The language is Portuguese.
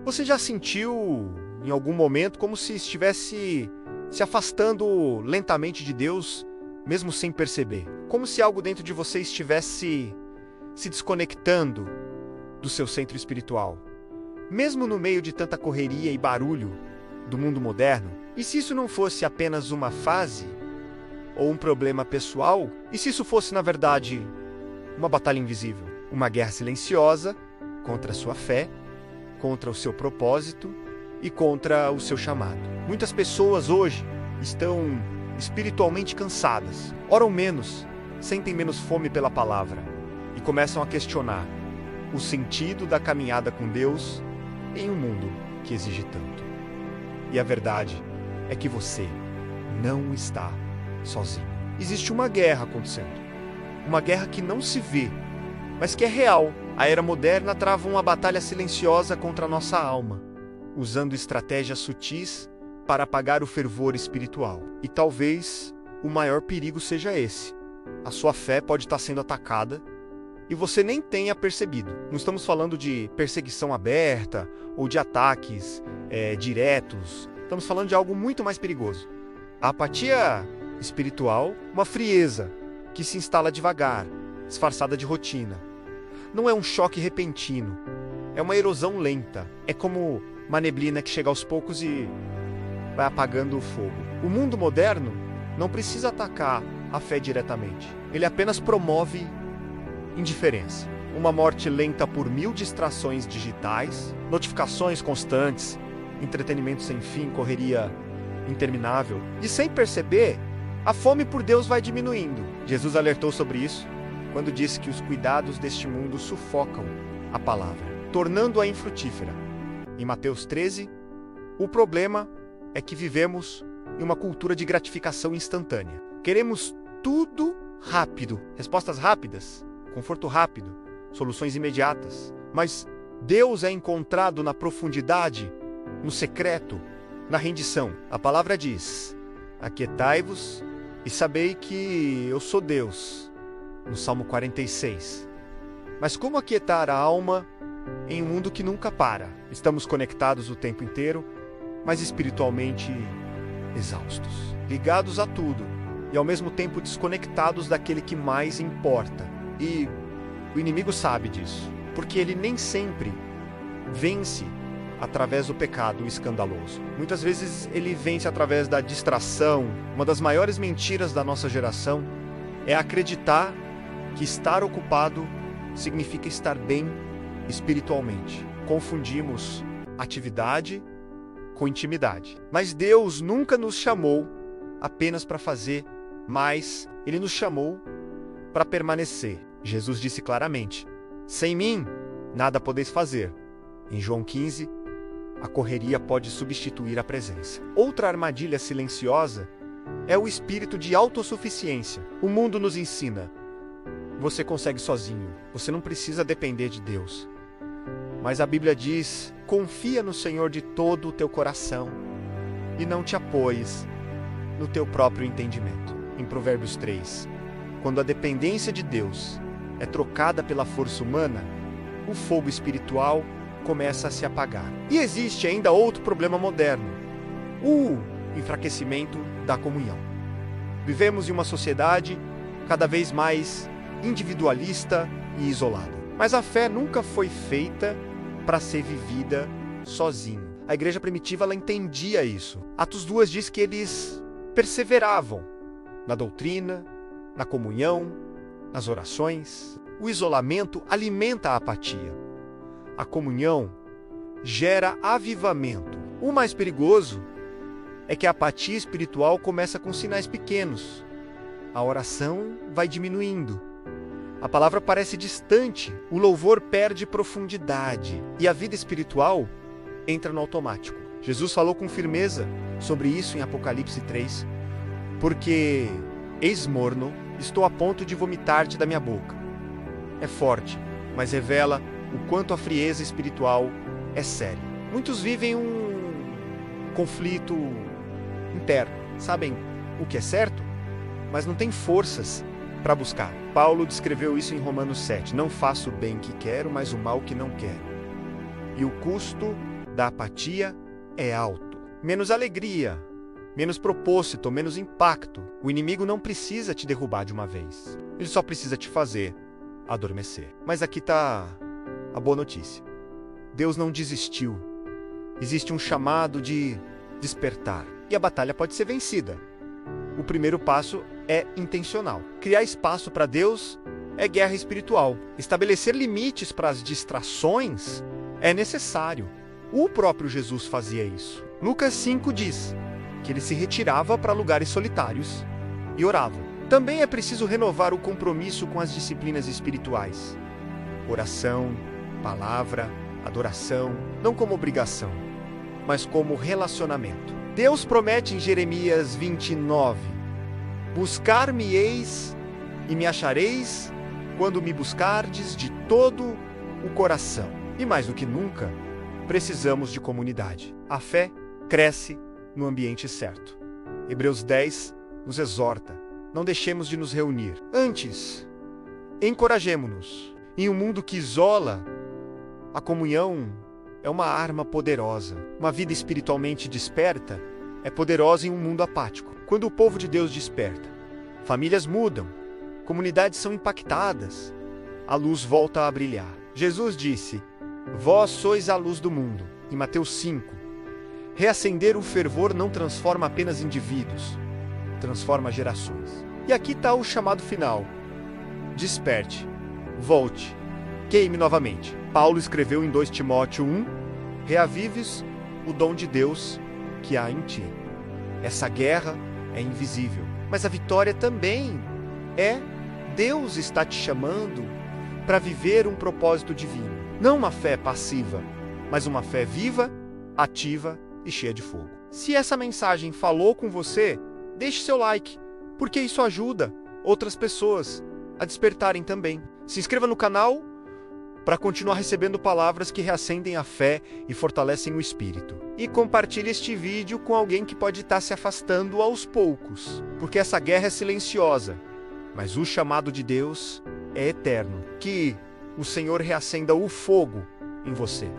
Você já sentiu, em algum momento, como se estivesse se afastando lentamente de Deus, mesmo sem perceber? Como se algo dentro de você estivesse se desconectando do seu centro espiritual? Mesmo no meio de tanta correria e barulho do mundo moderno? E se isso não fosse apenas uma fase ou um problema pessoal? E se isso fosse, na verdade, uma batalha invisível? Uma guerra silenciosa contra a sua fé, contra o seu propósito e contra o seu chamado. Muitas pessoas hoje estão espiritualmente cansadas, oram menos, sentem menos fome pela palavra e começam a questionar o sentido da caminhada com Deus em um mundo que exige tanto. E a verdade é que você não está sozinho. Existe uma guerra acontecendo, uma guerra que não se vê, mas que é real. A era moderna trava uma batalha silenciosa contra a nossa alma, usando estratégias sutis para apagar o fervor espiritual. E talvez o maior perigo seja esse. A sua fé pode estar sendo atacada e você nem tenha percebido. Não estamos falando de perseguição aberta ou de ataques diretos. Estamos falando de algo muito mais perigoso. A apatia espiritual, uma frieza que se instala devagar, disfarçada de rotina. Não é um choque repentino, é uma erosão lenta. É como uma neblina que chega aos poucos e vai apagando o fogo. O mundo moderno não precisa atacar a fé diretamente. Ele apenas promove indiferença. Uma morte lenta por 1000 distrações digitais, notificações constantes, entretenimento sem fim, correria interminável. E sem perceber, a fome por Deus vai diminuindo. Jesus alertou sobre isso quando disse que os cuidados deste mundo sufocam a palavra, tornando-a infrutífera. Em Mateus 13, o problema é que vivemos em uma cultura de gratificação instantânea. Queremos tudo rápido, respostas rápidas, conforto rápido, soluções imediatas. Mas Deus é encontrado na profundidade, no secreto, na rendição. A palavra diz: aquietai-vos e sabei que eu sou Deus. No Salmo 46. Mas como aquietar a alma em um mundo que nunca para? Estamos conectados o tempo inteiro, mas espiritualmente exaustos, ligados a tudo e ao mesmo tempo desconectados daquele que mais importa. E o inimigo sabe disso, porque ele nem sempre vence através do pecado escandaloso. Muitas vezes ele vence através da distração. Uma das maiores mentiras da nossa geração é acreditar que estar ocupado significa estar bem espiritualmente. Confundimos atividade com intimidade. Mas Deus nunca nos chamou apenas para fazer mais. Ele nos chamou para permanecer. Jesus disse claramente: sem mim, nada podeis fazer. Em João 15, a correria pode substituir a presença. Outra armadilha silenciosa é o espírito de autossuficiência. O mundo nos ensina: você consegue sozinho, você não precisa depender de Deus. Mas a Bíblia diz: confia no Senhor de todo o teu coração e não te apoies no teu próprio entendimento. Em Provérbios 3, quando a dependência de Deus é trocada pela força humana, o fogo espiritual começa a se apagar. E existe ainda outro problema moderno: o enfraquecimento da comunhão. Vivemos em uma sociedade cada vez mais individualista e isolada. Mas a fé nunca foi feita para ser vivida sozinho. A igreja primitiva ela entendia isso. Atos 2 diz que eles perseveravam na doutrina, na comunhão, nas orações. O isolamento alimenta a apatia. A comunhão gera avivamento. O mais perigoso é que a apatia espiritual começa com sinais pequenos. A oração vai diminuindo. A palavra parece distante, o louvor perde profundidade e a vida espiritual entra no automático. Jesus falou com firmeza sobre isso em Apocalipse 3, porque eis morno, estou a ponto de vomitar-te da minha boca. É forte, mas revela o quanto a frieza espiritual é séria. Muitos vivem um conflito interno, sabem o que é certo, mas não têm forças para buscar. Paulo descreveu isso em Romanos 7. Não faço o bem que quero, mas o mal que não quero. E o custo da apatia é alto. Menos alegria, menos propósito, menos impacto. O inimigo não precisa te derrubar de uma vez. Ele só precisa te fazer adormecer. Mas aqui está a boa notícia. Deus não desistiu. Existe um chamado de despertar. E a batalha pode ser vencida. O primeiro passo é intencional. Criar espaço para Deus é guerra espiritual. Estabelecer limites para as distrações é necessário. O próprio Jesus fazia isso. Lucas 5 diz que ele se retirava para lugares solitários e orava. Também é preciso renovar o compromisso com as disciplinas espirituais. Oração, palavra, adoração, não como obrigação, mas como relacionamento. Deus promete em Jeremias 29: buscar-me-eis e me achareis quando me buscardes de todo o coração. E mais do que nunca, precisamos de comunidade. A fé cresce no ambiente certo. Hebreus 10 nos exorta: não deixemos de nos reunir. Antes, encorajemo-nos. Em um mundo que isola, a comunhão é uma arma poderosa. Uma vida espiritualmente desperta é poderosa em um mundo apático. Quando o povo de Deus desperta, famílias mudam, comunidades são impactadas, a luz volta a brilhar. Jesus disse: vós sois a luz do mundo. Em Mateus 5, reacender o fervor não transforma apenas indivíduos, transforma gerações. E aqui está o chamado final: desperte, volte, queime novamente. Paulo escreveu em 2 Timóteo 1: reavives o dom de Deus que há em ti. Essa guerra é invisível, mas a vitória também é. Deus está te chamando para viver um propósito divino. Não uma fé passiva, mas uma fé viva, ativa e cheia de fogo. Se essa mensagem falou com você, deixe seu like, porque isso ajuda outras pessoas a despertarem também. Se inscreva no canal para continuar recebendo palavras que reacendem a fé e fortalecem o espírito. E compartilhe este vídeo com alguém que pode estar se afastando aos poucos, porque essa guerra é silenciosa, mas o chamado de Deus é eterno. Que o Senhor reacenda o fogo em você.